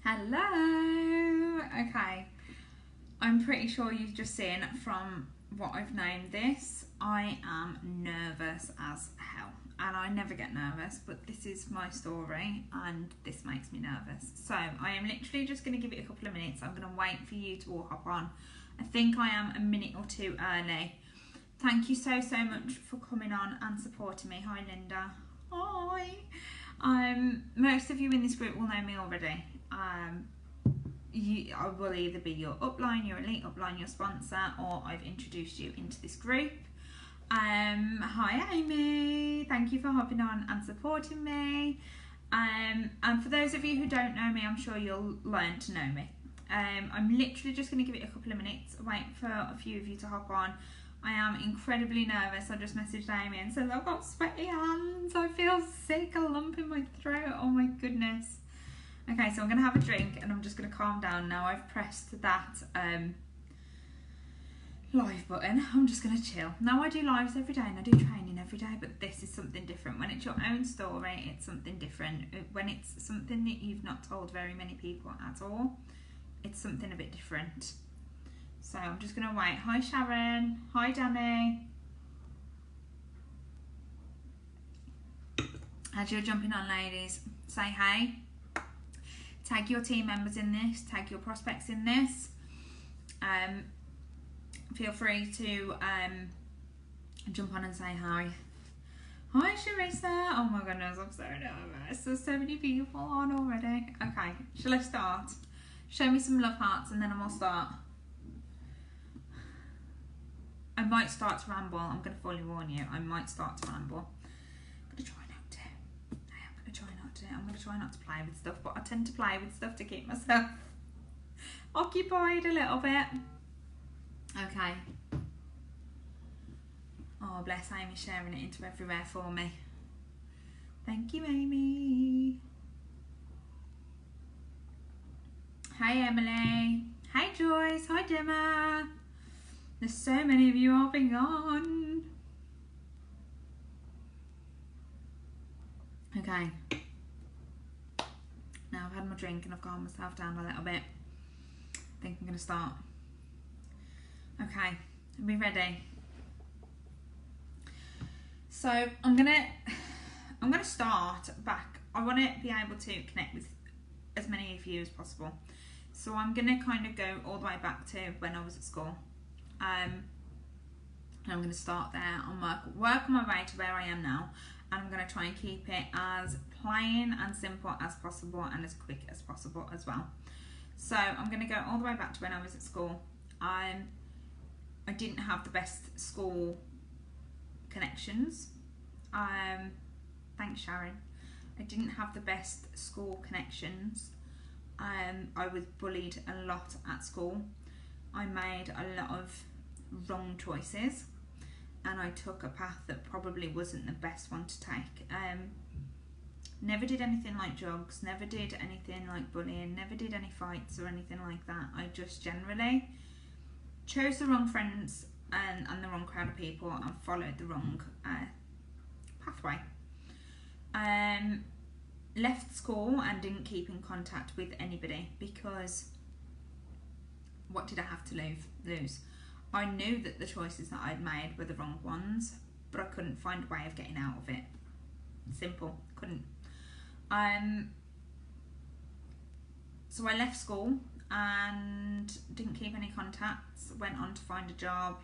Hello. Okay, I'm pretty sure you've just seen from what I've named this. I am nervous as hell, and I never get nervous, but this is my story and this makes me nervous. So I am literally just going to give it a couple of minutes. I'm going to wait for you to all hop on. I think I am a minute or two early. Thank you so much for coming on and supporting me. Hi Linda. Hi. Most of you in this group will know me already. I will either be your upline, your elite upline, your sponsor, or I've introduced you into this group. Hi Amy, thank you for hopping on and supporting me. And for those of you who don't know me, I'm sure you'll learn to know me. I'm literally just going to give it a couple of minutes, wait for a few of you to hop on. I am incredibly nervous. I just messaged Amy and said I've got sweaty hands, I feel sick, a lump in my throat, oh my goodness. Okay, so I'm going to have a drink and I'm just going to calm down now. I've pressed that live button. I'm just going to chill. Now I do lives every day and I do training every day, but this is something different. When it's your own story, it's something different. When it's something that you've not told very many people at all, it's something a bit different. So I'm just going to wait. Hi Sharon. Hi Danny. As you're jumping on, ladies, say hey. Tag your team members in this, tag your prospects in this. Feel free to jump on and say hi. Hi Sharissa. Oh my goodness, I'm so nervous. There's so many people on already. Okay, shall I start? Show me some love hearts and then I will start. I might start to ramble. I'm going to fully warn you. I might start to ramble. I'm going to try not to. I'm going to try not to play with stuff, but I tend to play with stuff to keep myself occupied a little bit. Okay. Oh, bless Amy sharing it into everywhere for me. Thank you, Amy. Hi, Emily. Hi, Joyce. Hi, Gemma. There's so many of you hopping on. Okay. Now I've had my drink and I've calmed myself down a little bit. I think I'm going to start. Okay, are we ready? So I'm gonna start back. I want to be able to connect with as many of you as possible. So I'm gonna kind of go all the way back to when I was at school. And I'm gonna start there and work on my way to where I am now. And I'm going to try and keep it as plain and simple as possible and as quick as possible as well. So I'm going to go all the way back to when I was at school. I didn't have the best school connections. Thanks Sharon. I didn't have the best school connections. I was bullied a lot at school. I made a lot of wrong choices. And I took a path that probably wasn't the best one to take. Never did anything like drugs, never did anything like bullying, never did any fights or anything like that. I just generally chose the wrong friends and the wrong crowd of people and followed the wrong pathway. Left school and didn't keep in contact with anybody because what did I have to lose? I knew that the choices that I'd made were the wrong ones, but I couldn't find a way of getting out of it. Simple, couldn't. So I left school and didn't keep any contacts, went on to find a job,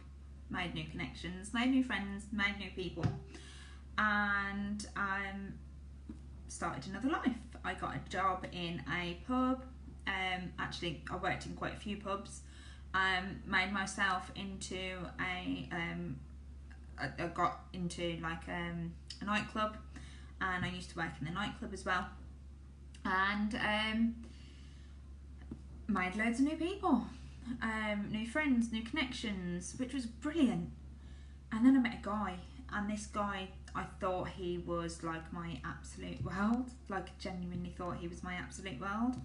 made new connections, made new friends, made new people, and started another life. I got a job in a pub. Actually, I worked in quite a few pubs. Made myself into I got into like a nightclub, and I used to work in the nightclub as well, and made loads of new people, new friends, new connections, which was brilliant. And then I met a guy, and this guy, I thought he was like my absolute world, like genuinely thought he was my absolute world.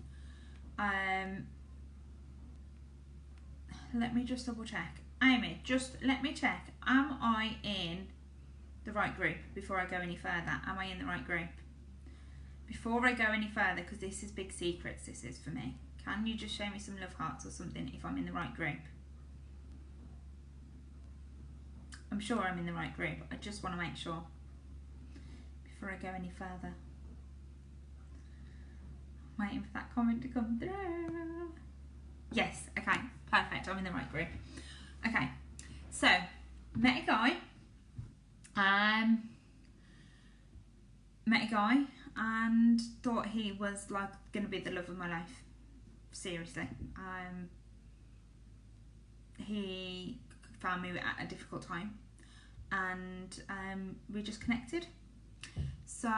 Let me just double check. Amy, just let me check. Am I in the right group before I go any further? Am I in the right group? before I go any further, because this is big secrets, this is for me, can you just show me some love hearts or something if I'm in the right group? I'm sure I'm in the right group. I just want to make sure before I go any further. Waiting for that comment to come through. Yes, okay, perfect. I'm in the right group. Okay, so met a guy. Met a guy and thought he was like going to be the love of my life. Seriously. He found me at a difficult time, and we just connected. So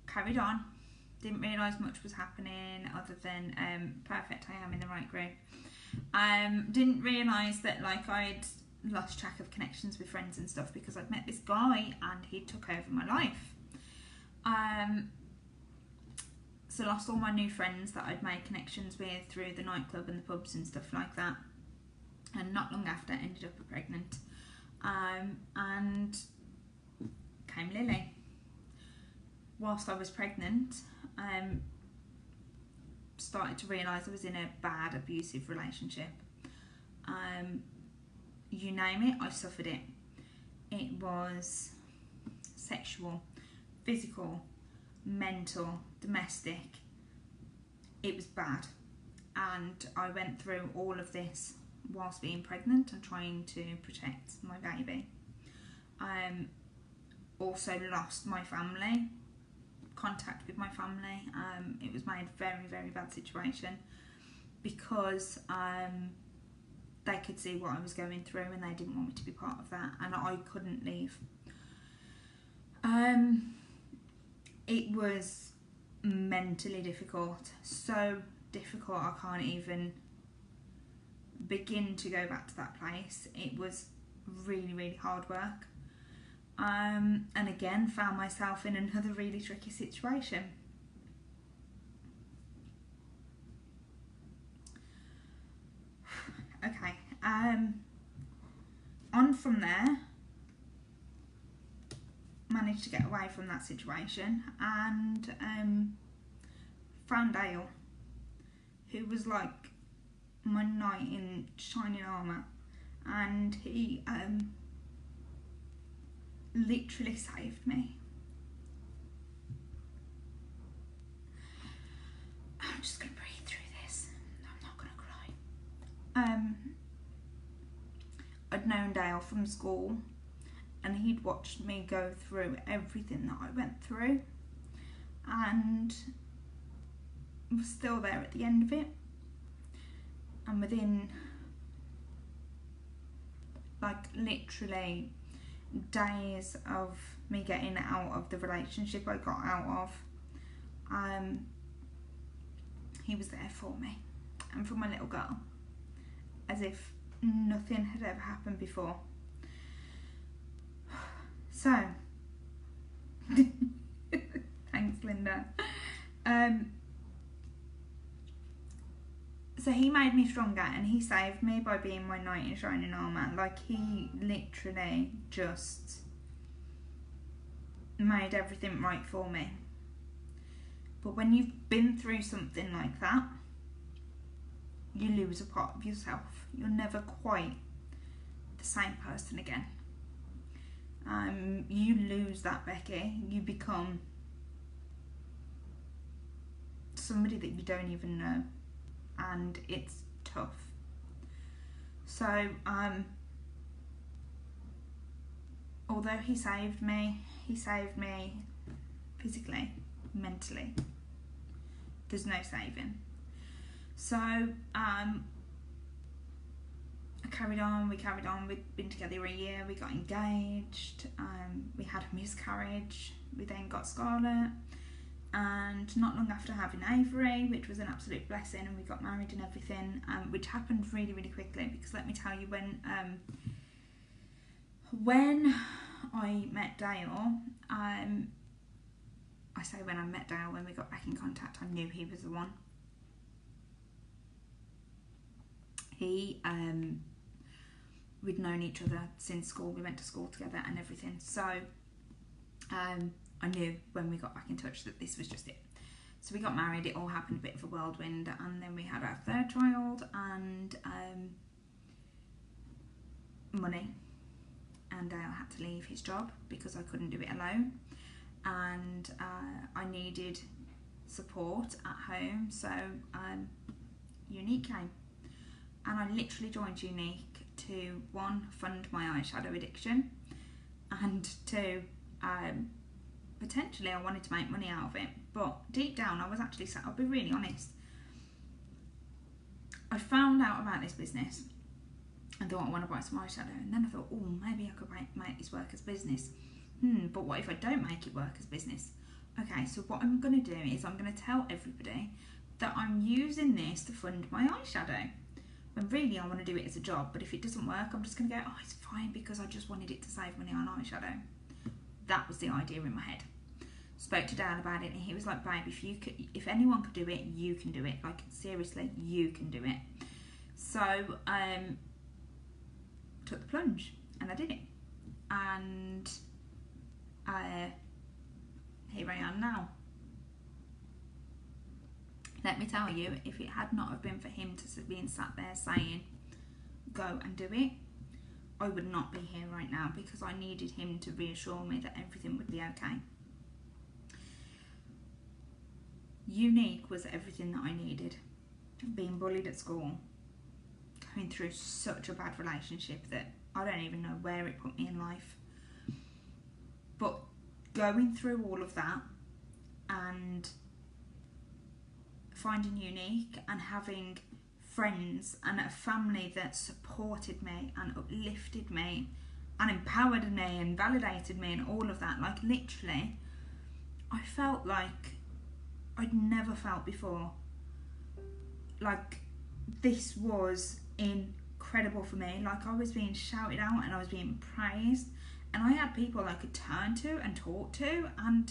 carried on. Didn't realise much was happening other than perfect, I am in the right group. Didn't realise that like I'd lost track of connections with friends and stuff because I'd met this guy and he took over my life. So lost all my new friends that I'd made connections with through the nightclub and the pubs and stuff like that. And not long after ended up pregnant. And came Lily. Whilst I was pregnant, started to realise I was in a bad abusive relationship. You name it, I suffered it. It was sexual, physical, mental, domestic. It was bad, and I went through all of this whilst being pregnant and trying to protect my baby. Also lost my family, contact with my family. It was made a very, very bad situation because they could see what I was going through and they didn't want me to be part of that, and I couldn't leave. It was mentally difficult, so difficult I can't even begin to go back to that place. It was really, really hard work. And again, found myself in another really tricky situation. Okay, on from there, managed to get away from that situation and found Dale, who was like my knight in shining armour, and he literally saved me. I'm just going to breathe through this. I'm not going to cry. I'd known Dale from school, and he'd watched me go through everything that I went through, and was still there at the end of it. And within like literally days of me getting out of the relationship I got out of, he was there for me and for my little girl, as if nothing had ever happened before. So thanks, Linda. So he made me stronger, and he saved me by being my knight in shining armour. Like, he literally just made everything right for me. But when you've been through something like that, you lose a part of yourself. You're never quite the same person again. You lose that Becky. You become somebody that you don't even know. And it's tough. So, although he saved me physically, mentally. There's no saving. So, I carried on, we'd been together a year, we got engaged, we had a miscarriage, we then got Scarlett. And not long after having Avery, which was an absolute blessing, and we got married and everything, which happened really, really quickly, because let me tell you, when I met Dale, I say when I met Dale, when we got back in contact, I knew he was the one. We'd known each other since school, we went to school together and everything, so I knew when we got back in touch that this was just it. So we got married, it all happened a bit of a whirlwind, and then we had our third child, and money. And Dale had to leave his job because I couldn't do it alone, and I needed support at home, so Unique came. And I literally joined Unique to, one, fund my eyeshadow addiction, and two, potentially I wanted to make money out of it. But deep down I was actually sad. I'll be really honest, I found out about this business and thought I want to buy some eyeshadow, and then I thought, oh, maybe I could make this work as business. But what if I don't make it work as business? Okay, so what I'm going to do is I'm going to tell everybody that I'm using this to fund my eyeshadow, when really I want to do it as a job. But if it doesn't work, I'm just going to go, oh, it's fine, because I just wanted it to save money on eyeshadow. That was the idea in my head. Spoke to Dale about it, and he was like, babe, if anyone could do it, you can do it. Like, seriously, you can do it. So took the plunge, and I did it, and here I am now. Let me tell you, if it had not have been for him to be sat there saying, go and do it, I would not be here right now, because I needed him to reassure me that everything would be okay. Unique was everything that I needed. Being bullied at school, going through such a bad relationship that I don't even know where it put me in life. But going through all of that and finding Unique and having friends and a family that supported me and uplifted me and empowered me and validated me and all of that, like literally, I felt like I'd never felt before. Like, this was incredible for me. Like, I was being shouted out and I was being praised, and I had people I could turn to and talk to, and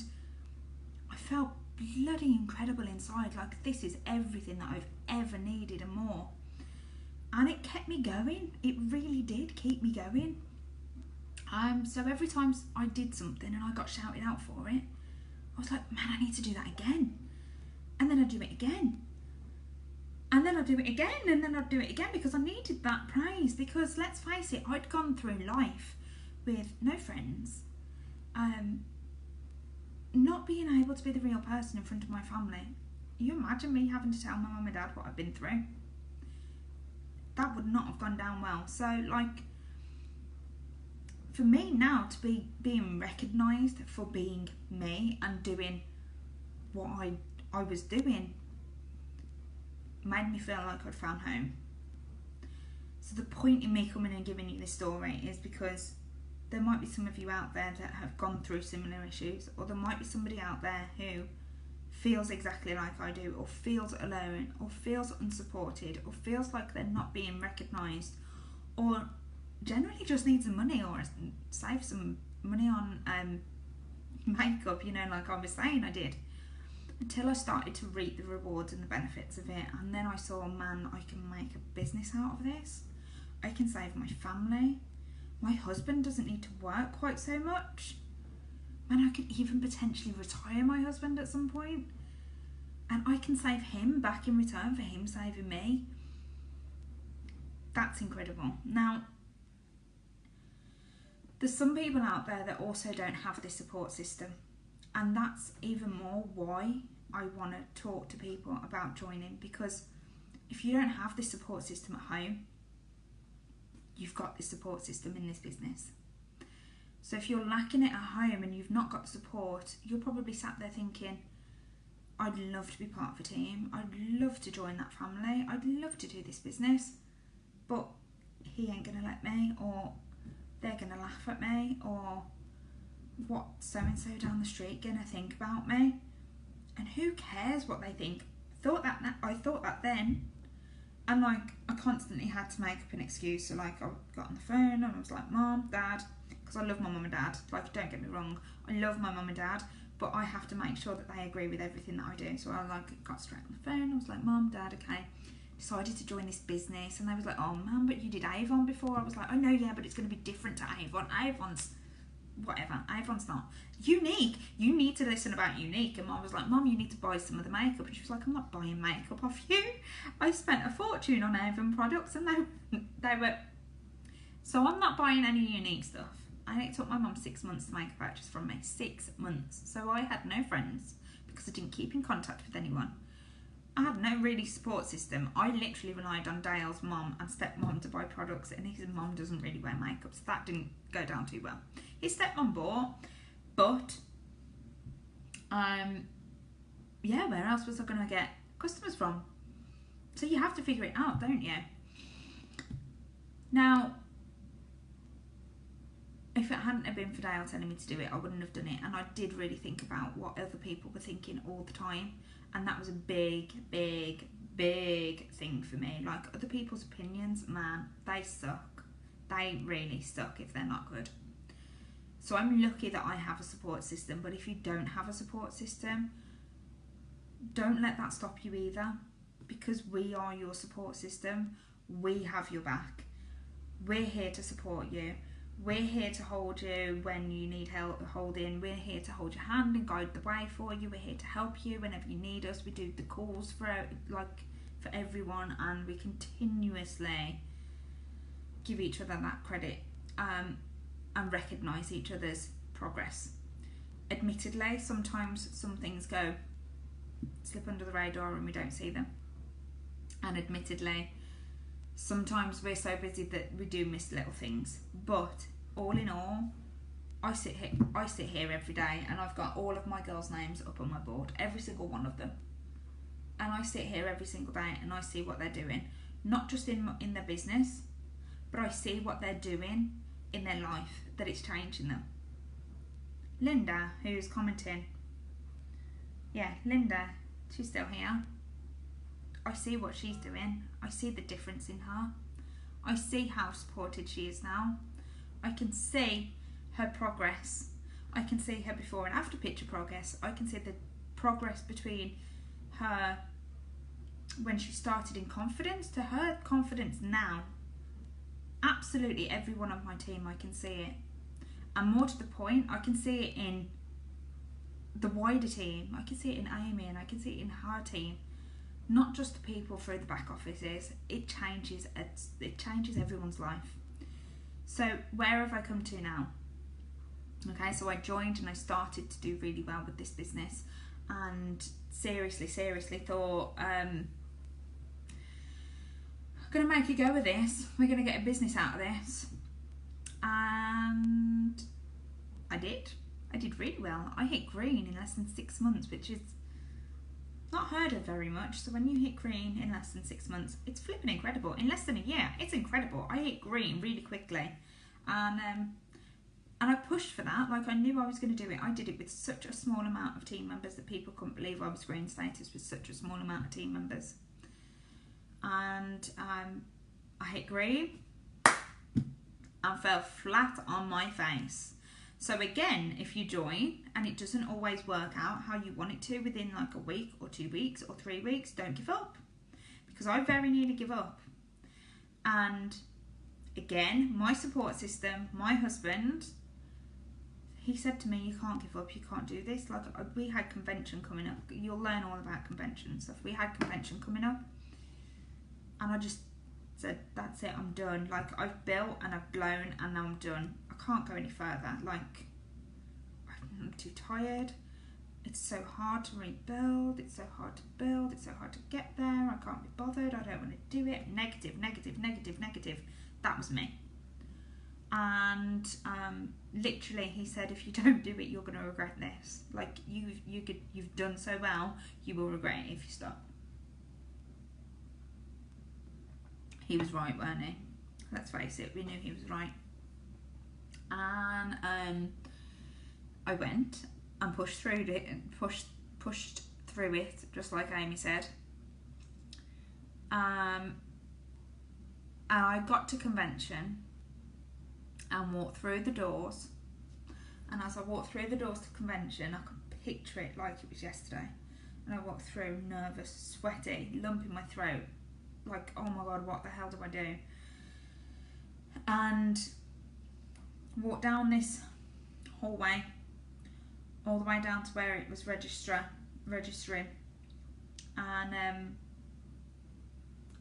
I felt bloody incredible inside. Like, this is everything that I've ever needed and more. And it kept me going. It really did keep me going. So every time I did something and I got shouted out for it, I was like, man, I need to do that again. And then I'd do it again. And then I'd do it again, and then I'd do it again, because I needed that praise. Because let's face it, I'd gone through life with no friends, not being able to be the real person in front of my family. You imagine me having to tell my mum and dad what I've been through? That would not have gone down well. So, like, for me now to be being recognised for being me and doing what I was doing made me feel like I'd found home. So the point in me coming and giving you this story is because there might be some of you out there that have gone through similar issues, or there might be somebody out there who feels exactly like I do, or feels alone, or feels unsupported, or feels like they're not being recognised, or generally just needs some money, or save some money on makeup, you know, like I was saying I did, until I started to reap the rewards and the benefits of it. And then I saw, man, I can make a business out of this. I can save my family. My husband doesn't need to work quite so much. Man, I could even potentially retire my husband at some point, and I can save him back in return for him saving me. That's incredible. Now, there's some people out there that also don't have this support system, and that's even more why I want to talk to people about joining, because if you don't have this support system at home, you've got this support system in this business. So if you're lacking it at home and you've not got the support, you're probably sat there thinking, I'd love to be part of a team, I'd love to join that family, I'd love to do this business, but he ain't gonna let me, or they're gonna laugh at me, or what so-and-so down the street gonna think about me. And who cares what they think? I thought that then, and like I constantly had to make up an excuse. So like I got on the phone and I was like, Mom, Dad, because I love my mum and dad, like don't get me wrong, I love my mum and dad, but I have to make sure that they agree with everything that I do. So I like got straight on the phone, I was like, Mum, Dad, okay, decided to join this business. And they was like, oh man, but you did Avon before. I was like, oh no, yeah, but it's going to be different to Avon. Avon's whatever. Avon's not. Unique. You need to listen about Unique. And Mum was like, Mum, you need to buy some of the makeup. And she was like, I'm not buying makeup off you. I spent a fortune on Avon products and they were... So I'm not buying any Unique stuff. And it took my mum 6 months to make a purchase from me. 6 months. So I had no friends because I didn't keep in contact with anyone. I had no really support system. I literally relied on Dale's mum and stepmom to buy products, and his mum doesn't really wear makeup, so that didn't go down too well. His stepmom bought, but yeah, where else was I going to get customers from? So you have to figure it out, don't you? Now, if it hadn't have been for Dale telling me to do it, I wouldn't have done it. And I did really think about what other people were thinking all the time. And that was a big, big, big thing for me. Like, other people's opinions, man, they suck. They really suck if they're not good. So I'm lucky that I have a support system. But if you don't have a support system, don't let that stop you either. Because we are your support system. We have your back. We're here to support you. We're here to hold you when you need help holding. We're here to hold your hand and guide the way for you. We're here to help you whenever you need us. We do the calls for everyone, and we continuously give each other that credit and recognise each other's progress. Admittedly, sometimes some things slip under the radar and we don't see them. And admittedly, sometimes we're so busy that we do miss little things. But all in all, I sit here every day and I've got all of my girls' names up on my board, every single one of them. And I sit here every single day and I see what they're doing, not just in their business, but I see what they're doing in their life, that it's changing them. Linda, who's commenting, yeah, Linda, she's still here. I see what she's doing. I see the difference in her. I see how supported she is now. I can see her progress. I can see her before and after picture progress. I can see the progress between her when she started in confidence to her confidence now. Absolutely every one of my team, I can see it. And more to the point, I can see it in the wider team. I can see it in Amy and I can see it in her team. Not just the people through the back offices. It changes everyone's life. So where have I come to now? Okay, so I joined and I started to do really well with this business, and seriously thought, I'm going to make a go of this. We're going to get a business out of this. And I did. I did really well. I hit green in less than 6 months, which is not heard of very much. So when you hit green in less than 6 months, it's flipping incredible. In less than a year, it's incredible. I hit green really quickly, and I pushed for that. Like, I knew I was going to do it. I did it with such a small amount of team members that people couldn't believe I was green status with such a small amount of team members. And I hit green and fell flat on my face. So again, if you join and it doesn't always work out how you want it to within like a week or 2 weeks or 3 weeks, don't give up. Because I very nearly give up. And again, my support system, my husband, he said to me, you can't give up, you can't do this. Like, we had convention coming up. You'll learn all about convention and stuff. We had convention coming up. And I just said, that's it, I'm done. Like, I've built and I've blown and now I'm done. I can't go any further. Like, I'm too tired. It's so hard to rebuild. It's so hard to build. It's so hard to get there. I can't be bothered. I don't want to do it. Negative. That was me. And literally he said, if you don't do it, you're going to regret this. Like, you've done so well, you will regret it if you stop. He was right, weren't he? Let's face it, we knew he was right. And I went and pushed through it, and pushed through it, just like Amy said. And I got to convention and walked through the doors. And as I walked through the doors to convention, I could picture it like it was yesterday. And I walked through nervous, sweaty, lump in my throat. Like, oh my God, what the hell do I do? And walked down this hallway, all the way down to where it was registering, and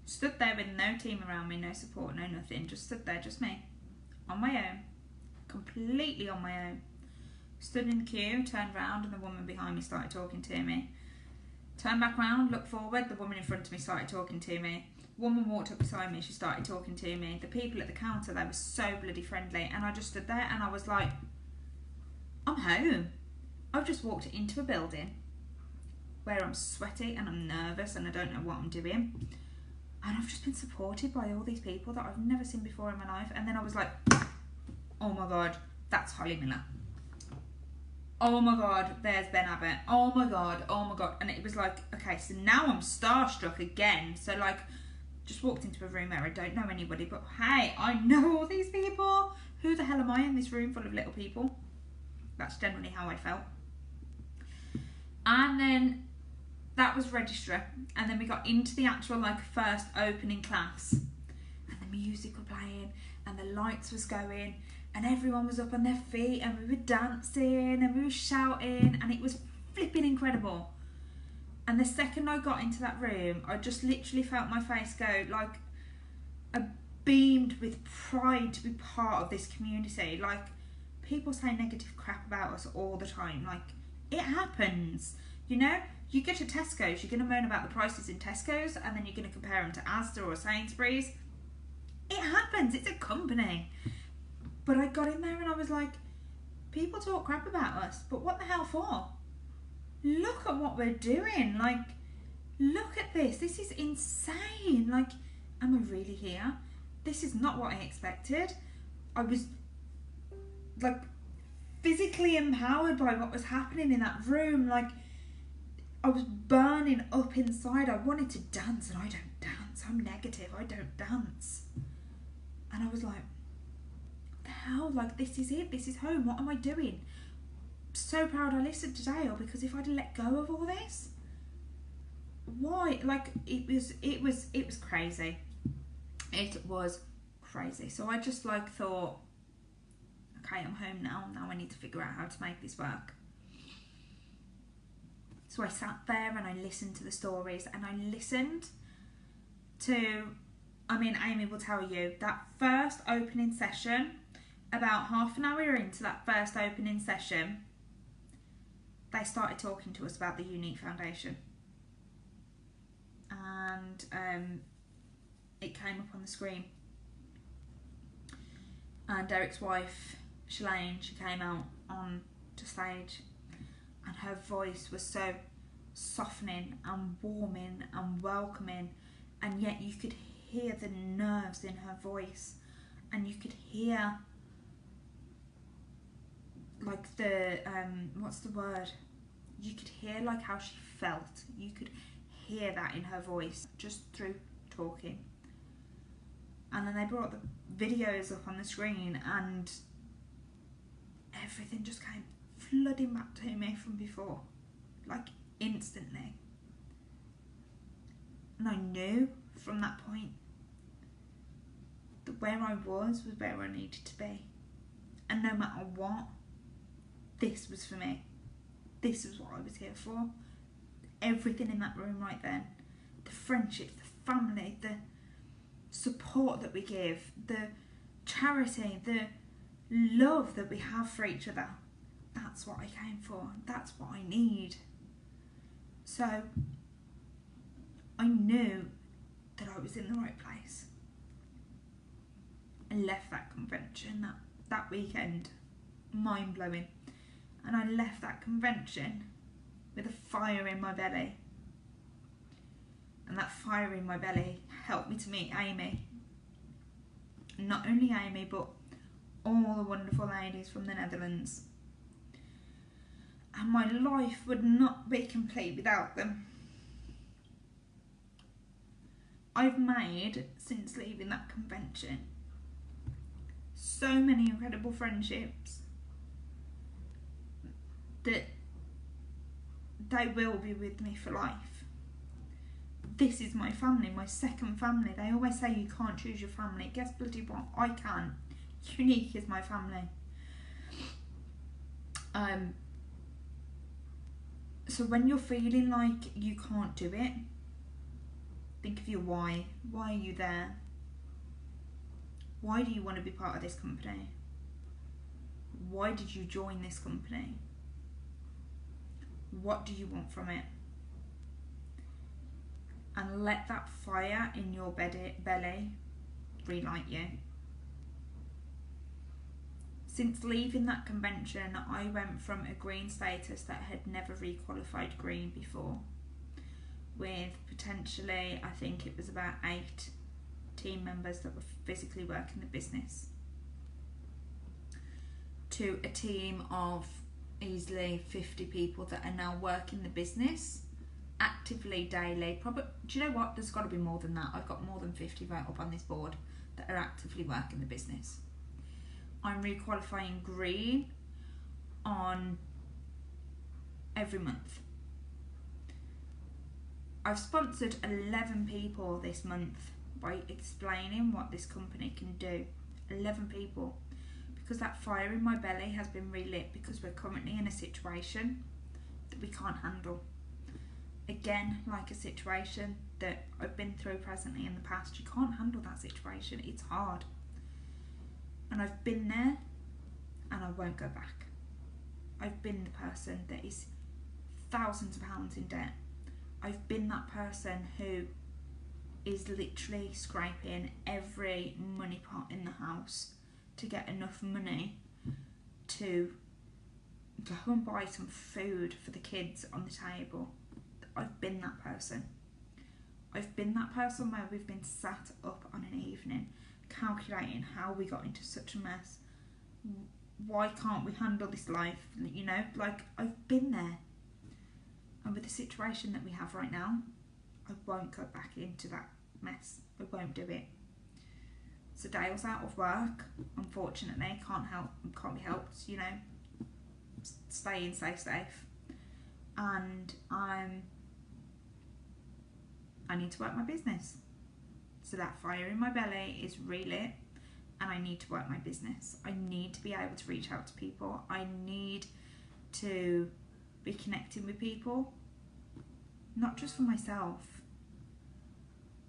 stood there with no team around me, no support, no nothing, just stood there, just me, on my own, completely on my own. Stood in the queue, turned round, and the woman behind me started talking to me. Turned back round, looked forward, the woman in front of me started talking to me. Woman walked up beside me, she started talking to me. The people at the counter, they were so bloody friendly, and I just stood there and I was like, I'm home. I've just walked into a building where I'm sweaty and I'm nervous and I don't know what I'm doing, and I've just been supported by all these people that I've never seen before in my life. And then I was like, oh my God, that's Holly Miller. Oh my God, there's Ben Abbott. Oh my God, oh my God. And it was like, okay, so now I'm starstruck again. So like, just walked into a room where I don't know anybody, but hey, I know all these people. Who the hell am I in this room full of little people? That's generally how I felt. And then that was registrar, and then we got into the actual like first opening class, and the music was playing and the lights was going and everyone was up on their feet and we were dancing and we were shouting, and it was flipping incredible. And the second I got into that room, I just literally felt my face go like, I beamed with pride to be part of this community. Like, people say negative crap about us all the time. Like, it happens, you know? You go to Tesco's, you're going to moan about the prices in Tesco's, and then you're going to compare them to Asda or Sainsbury's. It happens, it's a company. But I got in there and I was like, people talk crap about us, but what the hell for? Look at what we're doing. Like, look at this. This is insane. Like, am I really here? This is not what I expected. I was like physically empowered by what was happening in that room. Like, I was burning up inside. I wanted to dance and I don't dance. I'm negative. I don't dance. And I was like, what the hell? Like, this is it. This is home. What am I doing? So proud I listened to Dale, because if I'd let go of all this, why? Like, it was crazy. It was crazy. So I just like thought, okay, I'm home now. Now I need to figure out how to make this work. So I sat there and I listened to the stories, and I listened to, I mean, Amy will tell you, that first opening session, about half an hour into that first opening session, they started talking to us about the Unique Foundation. And it came up on the screen. And Derek's wife, Shalane, she came out on to stage, and her voice was so softening and warming and welcoming, and yet you could hear the nerves in her voice, and you could hear like the what's the word? You could hear like how she felt. You could hear that in her voice just through talking. And then they brought the videos up on the screen, and everything just came flooding back to me from before, like instantly. And I knew from that point that where I was where I needed to be, and no matter what, this was for me. This was what I was here for. Everything in that room right then, the friendships, the family, the support that we give, the charity, the love that we have for each other, that's what I came for. That's what I need. So I knew that I was in the right place. I left that convention that weekend mind-blowing, and I left that convention with a fire in my belly, and that fire in my belly helped me to meet Amy. Not only Amy, but all the wonderful ladies from the Netherlands, and my life would not be complete without them. I've made, since leaving that convention, so many incredible friendships that they will be with me for life. This is my family, my second family. They always say you can't choose your family. Guess bloody what? I can. Unique is my family. So when you're feeling like you can't do it, think of your why. Why are you there? Why do you want to be part of this company? Why did you join this company? What do you want from it? And let that fire in your belly relight you. Since leaving that convention, I went from a green status that had never requalified green before, with potentially, I think it was about 8 team members that were physically working the business, to a team of easily 50 people that are now working the business actively daily. Probably, do you know what? There's got to be more than that. I've got more than 50 right up on this board that are actively working the business. I'm requalifying green on every month. I've sponsored 11 people this month by explaining what this company can do. 11 people. Because that fire in my belly has been relit, because we're currently in a situation that we can't handle. Again, like a situation that I've been through presently in the past, you can't handle that situation. It's hard. And I've been there, and I won't go back. I've been the person that is thousands of pounds in debt. I've been that person who is literally scraping every money pot in the house to get enough money to go and buy some food for the kids on the table. I've been that person. I've been that person where we've been sat up on an evening calculating how we got into such a mess. Why can't we handle this life? You know, like, I've been there. And with the situation that we have right now, I won't go back into that mess. I won't do it. So Dale's out of work, unfortunately, can't be helped, you know, stay safe. And I need to work my business. So that fire in my belly is relit, and I need to work my business. I need to be able to reach out to people. I need to be connecting with people, not just for myself,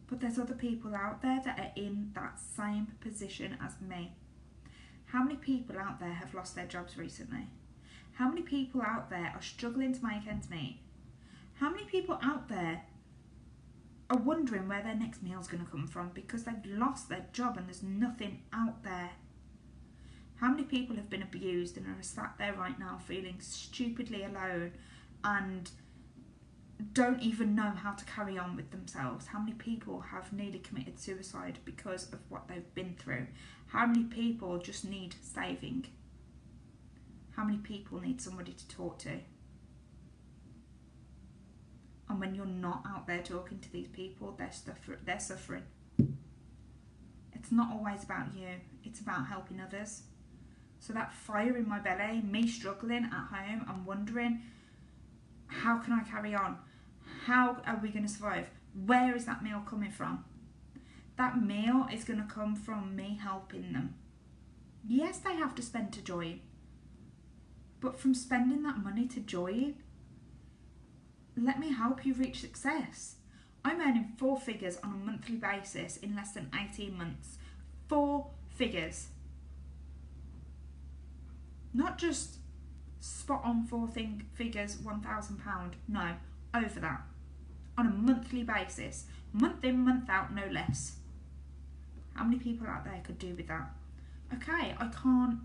but there's other people out there that are in that same position as me. How many people out there have lost their jobs recently? How many people out there are struggling to make ends meet? How many people out there are wondering where their next meal's going to come from because they've lost their job and there's nothing out there? How many people have been abused and are sat there right now feeling stupidly alone and don't even know how to carry on with themselves? How many people have nearly committed suicide because of what they've been through? How many people just need saving? How many people need somebody to talk to? And when you're not out there talking to these people, they're suffering. It's not always about you, it's about helping others. So that fire in my belly, me struggling at home and wondering, how can I carry on? How are we going to survive? Where is that meal coming from? That meal is going to come from me helping them. Yes, they have to spend to join, but from spending that money to join, let me help you reach success. I'm earning 4 figures on a monthly basis in less than 18 months. 4 figures. Not just spot on 4 figures, £1,000. No, over that. On a monthly basis. Month in, month out, no less. How many people out there could do with that? Okay, I can't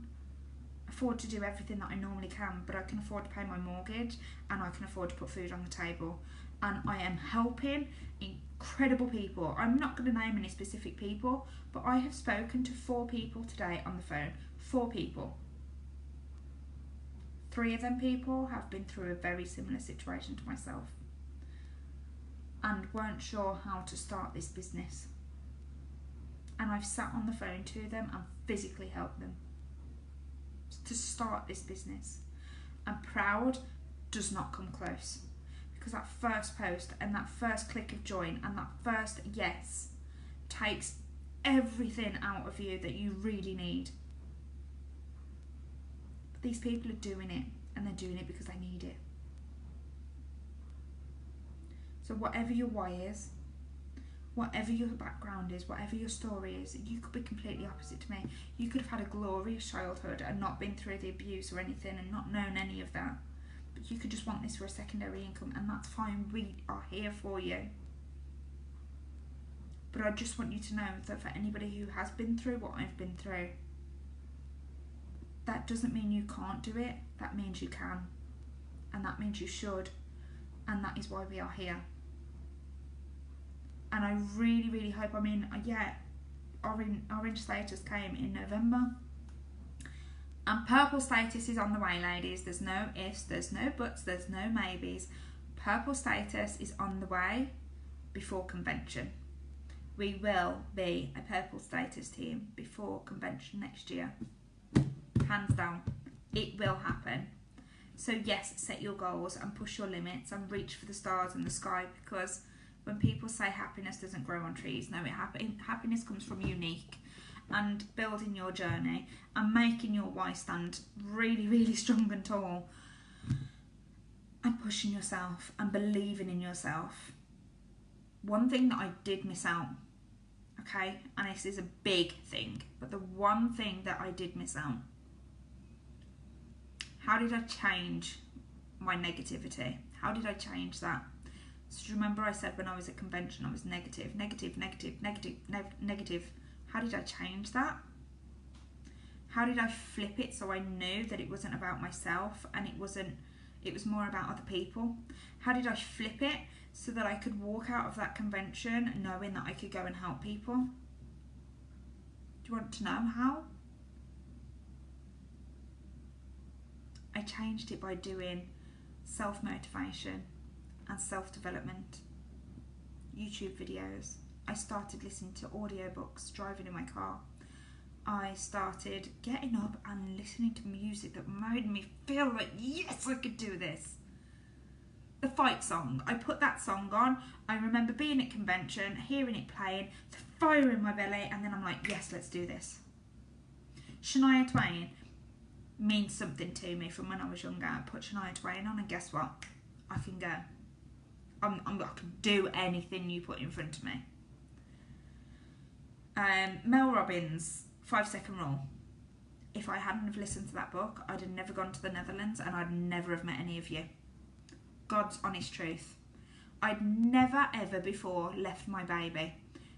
afford to do everything that I normally can, but I can afford to pay my mortgage and I can afford to put food on the table. And I am helping incredible people. I'm not going to name any specific people, but I have spoken to 4 people today on the phone. 4 people. 3 of them people have been through a very similar situation to myself and weren't sure how to start this business. And I've sat on the phone to them and physically helped them to start this business. And proud does not come close, because that first post and that first click of join and that first yes takes everything out of you that you really need. But these people are doing it. and they're doing it because they need it. So whatever your why is, whatever your background is, whatever your story is, you could be completely opposite to me. You could have had a glorious childhood and not been through the abuse or anything and not known any of that. But you could just want this for a secondary income, and that's fine. We are here for you. But I just want you to know that for anybody who has been through what I've been through, that doesn't mean you can't do it. That means you can. And that means you should. And that is why we are here. And I really, really hope, orange status came in November. And purple status is on the way, ladies. There's no ifs, there's no buts, there's no maybes. Purple status is on the way before convention. We will be a purple status team before convention next year. Hands down. It will happen. So yes, set your goals and push your limits and reach for the stars and the sky, because when people say happiness doesn't grow on trees, no, happiness comes from unique and building your journey and making your why stand really, really strong and tall and pushing yourself and believing in yourself. One thing that I did miss out, okay, and this is a big thing, but the one thing that I did miss out, how did I change my negativity? How did I change that? So do you remember I said when I was at convention I was negative. How did I change that? How did I flip it so I knew that it wasn't about myself and it was more about other people? How did I flip it so that I could walk out of that convention knowing that I could go and help people? Do you want to know how? I changed it by doing self-motivation and self-development, YouTube videos. I started listening to audiobooks driving in my car. I started getting up and listening to music that made me feel like, yes, I could do this. The fight song, I put that song on. I remember being at convention, hearing it playing, the fire in my belly, and then I'm like, yes, let's do this. Shania Twain means something to me from when I was younger. I put Shania Twain on and guess what? I can go. I can do anything you put in front of me. Mel Robbins' 5-second rule. If I hadn't have listened to that book, I'd have never gone to the Netherlands and I'd never have met any of you. God's honest truth. I'd never ever before left my baby.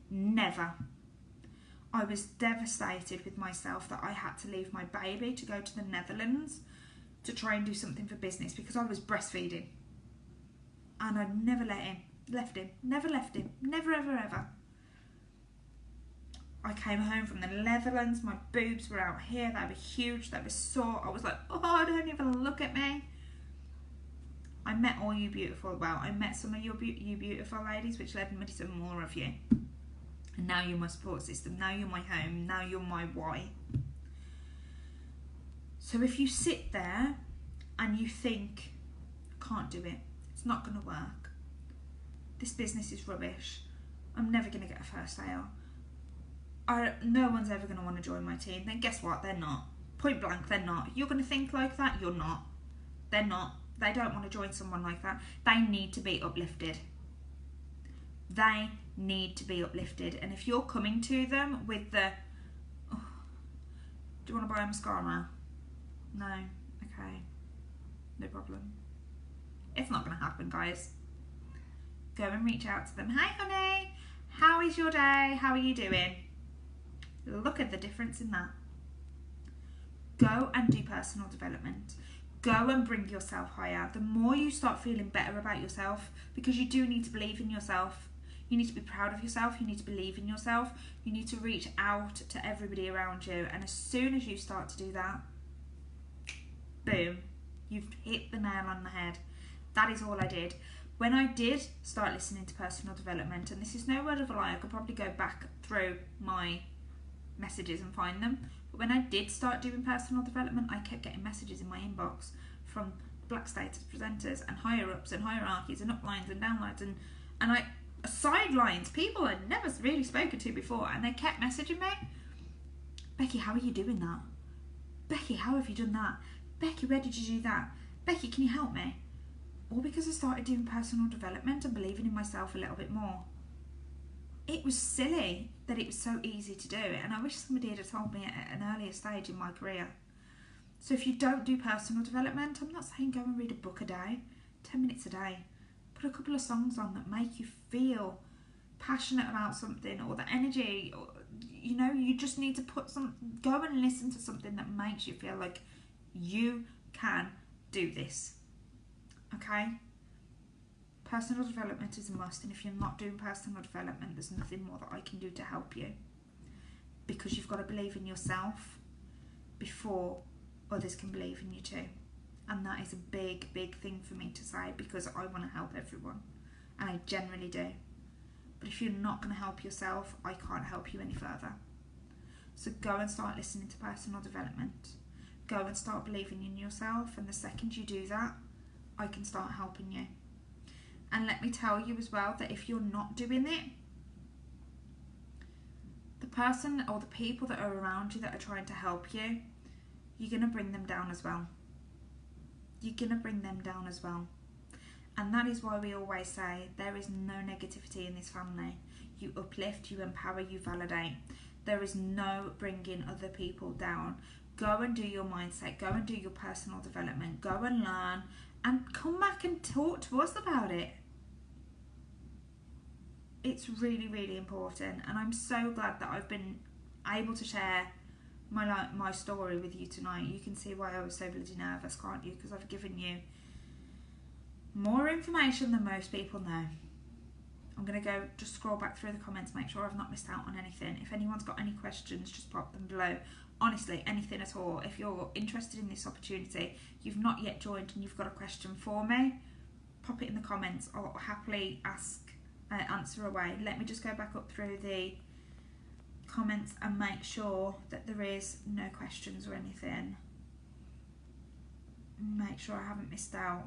Never. I was devastated with myself that I had to leave my baby to go to the Netherlands to try and do something for business because I was breastfeeding. And I'd never left him, never ever ever. I came home from the Netherlands, my boobs were out here, they were huge, they were sore. I was like, oh, don't even look at me. I met all you beautiful, I met some of you beautiful ladies, which led me to some more of you. And now you're my support system, now you're my home, now you're my why. So if you sit there and you think, I can't do it, it's not going to work, this business is rubbish, I'm never going to get a first sale, no one's ever going to want to join my team, then guess what, they're not. Point blank, they're not. You're going to think like that, you're not. They're not. They don't want to join someone like that. They need to be uplifted. They need to be uplifted. And if you're coming to them with the, oh, do you want to buy a mascara? No. Okay. No problem. It's not going to happen, guys. Go and reach out to them. Hi, honey. How is your day? How are you doing? Look at the difference in that. Go and do personal development. Go and bring yourself higher. The more you start feeling better about yourself, because you do need to believe in yourself. You need to be proud of yourself. You need to believe in yourself. You need to reach out to everybody around you. And as soon as you start to do that, boom, you've hit the nail on the head. That is all I did. When I did start listening to personal development, and this is no word of a lie, I could probably go back through my messages and find them. But when I did start doing personal development, I kept getting messages in my inbox from black status presenters and higher ups and hierarchies and uplines and downlines and sidelines, people I'd never really spoken to before, and they kept messaging me. Becky, how are you doing that? Becky, how have you done that? Becky, where did you do that? Becky, can you help me? Or because I started doing personal development and believing in myself a little bit more. It was silly that it was so easy to do, and I wish somebody had told me at an earlier stage in my career. So if you don't do personal development, I'm not saying go and read a book a day, 10 minutes a day. Put a couple of songs on that make you feel passionate about something, or the energy, or, you know, you just need to go and listen to something that makes you feel like you can do this. Okay? Personal development is a must, and if you're not doing personal development, there's nothing more that I can do to help you, because you've got to believe in yourself before others can believe in you too. And that is a big, big thing for me to say, because I want to help everyone, and I generally do. But if you're not going to help yourself, I can't help you any further. So go and start listening to personal development. Go and start believing in yourself, and the second you do that, I can start helping you. And let me tell you as well that if you're not doing it, the person or the people that are around you that are trying to help you, you're going to bring them down as well. You're going to bring them down as well. And that is why we always say there is no negativity in this family. You uplift, you empower, you validate. There is no bringing other people down. Go and do your mindset. Go and do your personal development. Go and learn, and come back and talk to us about it. It's really, really important, and I'm so glad that I've been able to share my story with you tonight. You can see why I was so bloody nervous, can't you? Because I've given you more information than most people know. I'm going to go just scroll back through the comments, make sure I've not missed out on anything. If anyone's got any questions, just pop them below. Honestly, anything at all. If you're interested in this opportunity, you've not yet joined and you've got a question for me, pop it in the comments. I'll happily answer away. Let me just go back up through the comments and make sure that there is no questions or anything. Make sure I haven't missed out.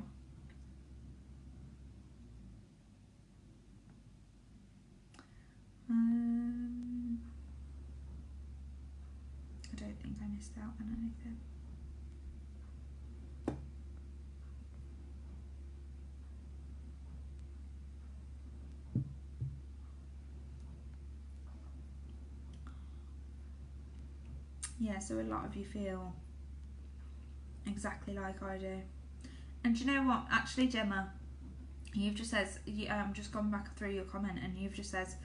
I don't think I missed out on anything. Yeah, so a lot of you feel exactly like I do. And do you know what? Actually, Gemma, you've just says, just gone back through your comment, and you've just says,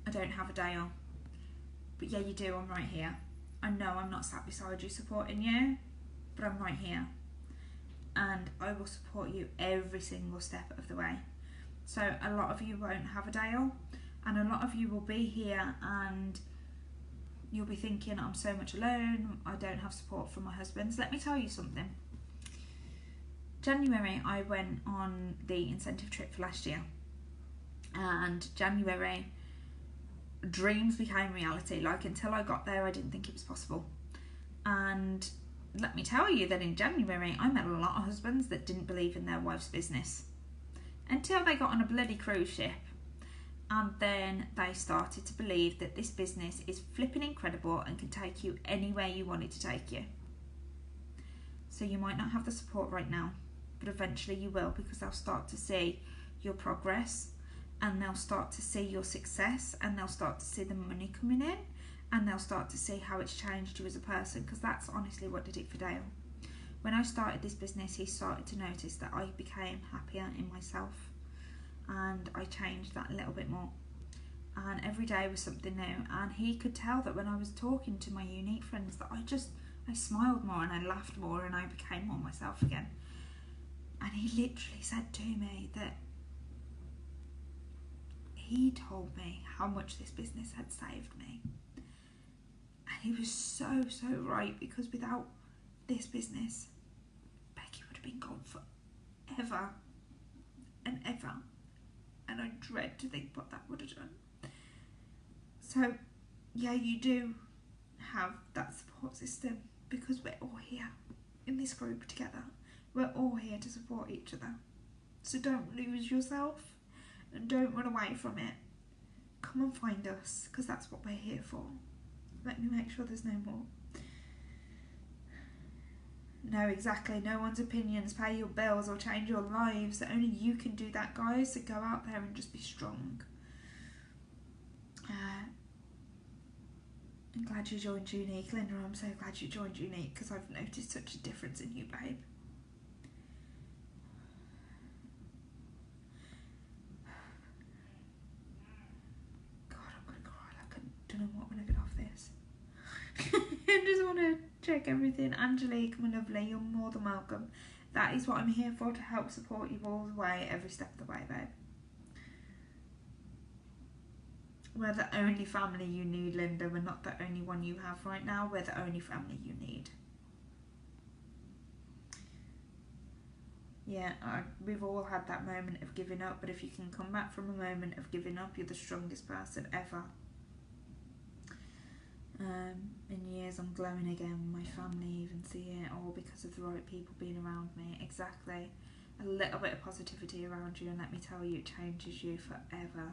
I don't have a day off. But yeah, you do. I'm right here. I know I'm not sat beside you supporting you, but I'm right here. And I will support you every single step of the way. So a lot of you won't have a day off, and a lot of you will be here and you'll be thinking, I'm so much alone, I don't have support from my husband. So let me tell you something. January, I went on the incentive trip for last year, and January, dreams became reality. Like, until I got there, I didn't think it was possible. And let me tell you that in January, I met a lot of husbands that didn't believe in their wife's business until they got on a bloody cruise ship. And then they started to believe that this business is flipping incredible and can take you anywhere you want it to take you. So you might not have the support right now, but eventually you will, because they'll start to see your progress, and they'll start to see your success, and they'll start to see the money coming in, and they'll start to see how it's changed you as a person, because that's honestly what did it for Dale. When I started this business, he started to notice that I became happier in myself, and I changed that a little bit more. And every day was something new, and he could tell that when I was talking to my unique friends that I smiled more and I laughed more and I became more myself again. And he literally said to me that he told me how much this business had saved me. And he was so, so right, because without this business, Becky would have been gone forever and ever. And I dread to think what that would have done. So, yeah, you do have that support system, because we're all here in this group together. We're all here to support each other. So don't lose yourself and don't run away from it. Come and find us, because that's what we're here for. Let me make sure there's no more. No, exactly. No one's opinions pay your bills or change your lives. Only you can do that, guys. So go out there and just be strong. I'm glad you joined Unique, Linda. I'm so glad you joined Unique because I've noticed such a difference in you, babe. God, I'm gonna cry. I don't know what when I get off this. I just want to check everything. Angelique, my lovely, you're more than welcome. That is what I'm here for, to help support you all the way, every step of the way, babe. We're the only family you need, Linda. We're not the only one you have right now. We're the only family you need. Yeah, we've all had that moment of giving up, but if you can come back from a moment of giving up, you're the strongest person ever. In years I'm glowing again. My family even see it, all because of the right people being around me. Exactly. A little bit of positivity around you, and let me tell you, it changes you forever.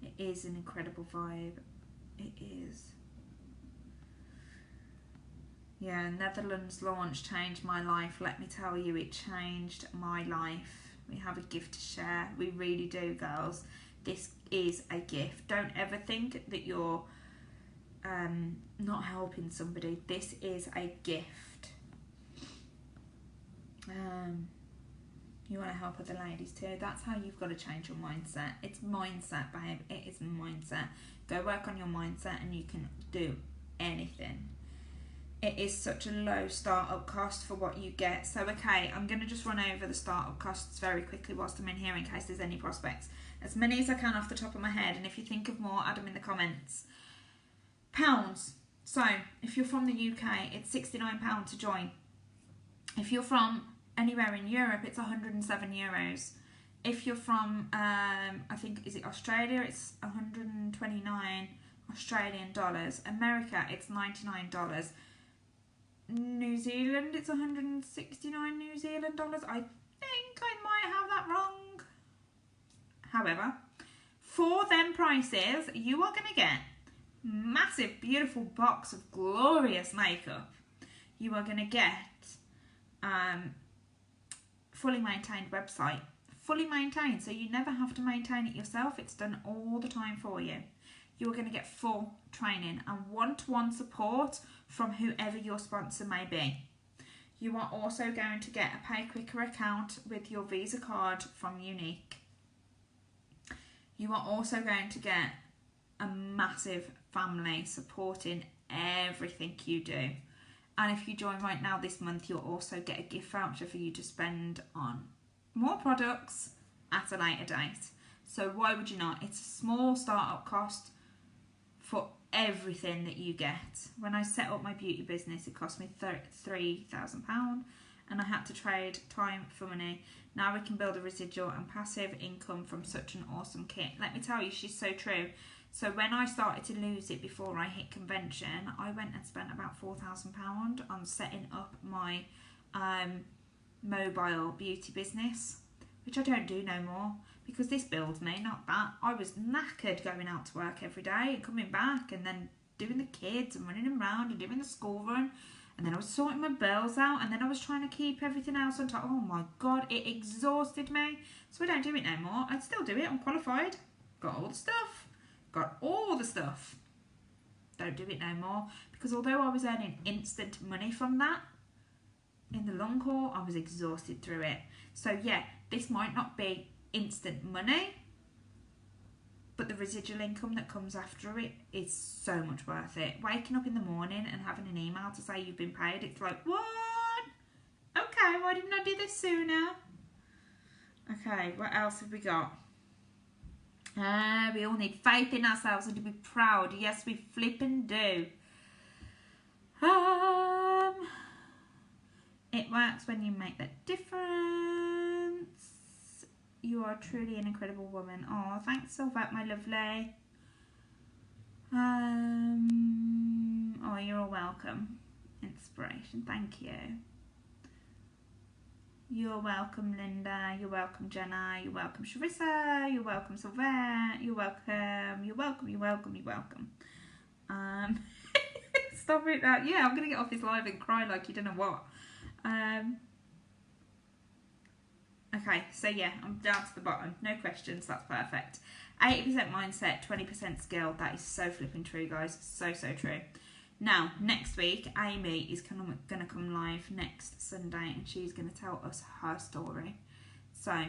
It is an incredible vibe. It is. Yeah, Netherlands launch changed my life. Let me tell you, it changed my life. We have a gift to share. We really do, girls. This is a gift. Don't ever think that you're not helping somebody. This is a gift. You want to help other ladies too. That's how you've got to change your mindset. It's mindset, babe. It is mindset. Go work on your mindset and you can do anything. It is such a low startup cost for what you get. So, okay, I'm going to just run over the startup costs very quickly whilst I'm in here in case there's any prospects. As many as I can off the top of my head. And if you think of more, add them in the comments. Pounds. So, if you're from the UK, it's £69 to join. If you're from anywhere in Europe, it's 107 euros. If you're from, I think, is it Australia? It's 129 Australian dollars. America, it's $99. New Zealand, it's 169 New Zealand dollars. I think I might have that wrong. However, for them prices, you are going to get massive, beautiful box of glorious makeup. You are going to get fully maintained website, fully maintained, so you never have to maintain it yourself. It's done all the time for you. You are going to get full training and one-to-one support from whoever your sponsor may be. You are also going to get a Pay Quicker account with your Visa card from Unique. You are also going to get a massive family supporting everything you do. And if you join right now this month, you'll also get a gift voucher for you to spend on more products at a later date. So why would you not? It's a small startup cost for everything that you get. When I set up my beauty business, it cost me £3,000 and I had to trade time for money. Now we can build a residual and passive income from such an awesome kit. Let me tell you, she's so true. So when I started to lose it before I hit convention, I went and spent about £4,000 on setting up my mobile beauty business, which I don't do no more because this builds me, not that. I was knackered going out to work every day and coming back and then doing the kids and running around and doing the school run, and then I was sorting my bills out, and then I was trying to keep everything else on top. Oh my God, it exhausted me. So I don't do it no more. I'd still do it. I'm qualified. Got all the stuff. Got all the stuff. Don't do it no more, because although I was earning instant money from that, in the long haul I was exhausted through it. So yeah, this might not be instant money, but the residual income that comes after it is so much worth it. Waking up in the morning and having an email to say you've been paid, it's like, what? Okay, why didn't I do this sooner? Okay, what else have we got? We all need faith in ourselves and to be proud. Yes, we flippin' do. It works when you make that difference. You are truly an incredible woman. Oh, thanks, Sylvette, my lovely. Oh, you're all welcome. Inspiration, thank you. You're welcome, Linda. You're welcome, Jenna. You're welcome, Sharissa. You're welcome, Sylvette. You're welcome. You're welcome. You're welcome. You're welcome. Stop it. Yeah, I'm gonna get off this live and cry like you don't know what. Okay, so yeah, I'm down to the bottom. No questions, that's perfect. 80% mindset, 20% skill. That is so flipping true, guys. So true. Now, next week, Amy is going to come live next Sunday and she's going to tell us her story. So,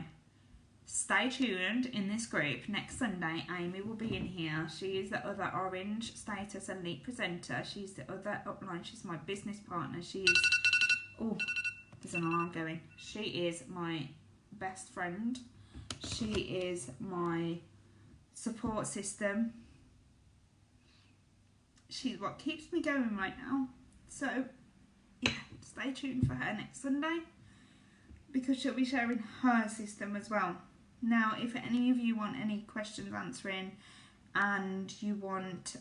stay tuned in this group. Next Sunday, Amy will be in here. She is the other orange status elite presenter. She's the other upline. She's my business partner. She is... Oh, there's an alarm going. She is my best friend. She is my support system. She's what keeps me going right now. So yeah, stay tuned for her next Sunday because she'll be sharing her system as well. Now, if any of you want any questions answering and you want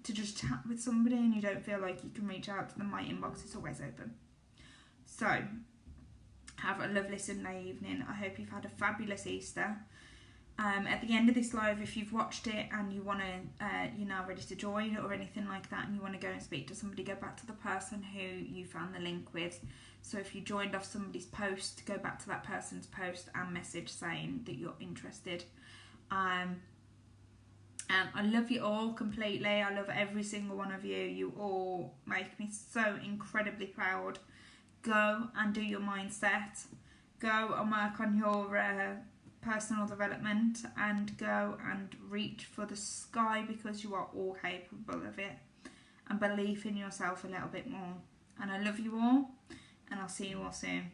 to just chat with somebody and you don't feel like you can reach out to them, my inbox is always open. So have a lovely Sunday evening. I hope you've had a fabulous Easter. At the end of this live, if you've watched it and you want to, you're now ready to join or anything like that, and you want to go and speak to somebody, go back to the person who you found the link with. So if you joined off somebody's post, go back to that person's post and message saying that you're interested. And I love you all completely. I love every single one of you. You all make me so incredibly proud. Go and do your mindset. Go and work on your personal development and go and reach for the sky because you are all capable of it. And believe in yourself a little bit more. And I love you all and I'll see you all soon.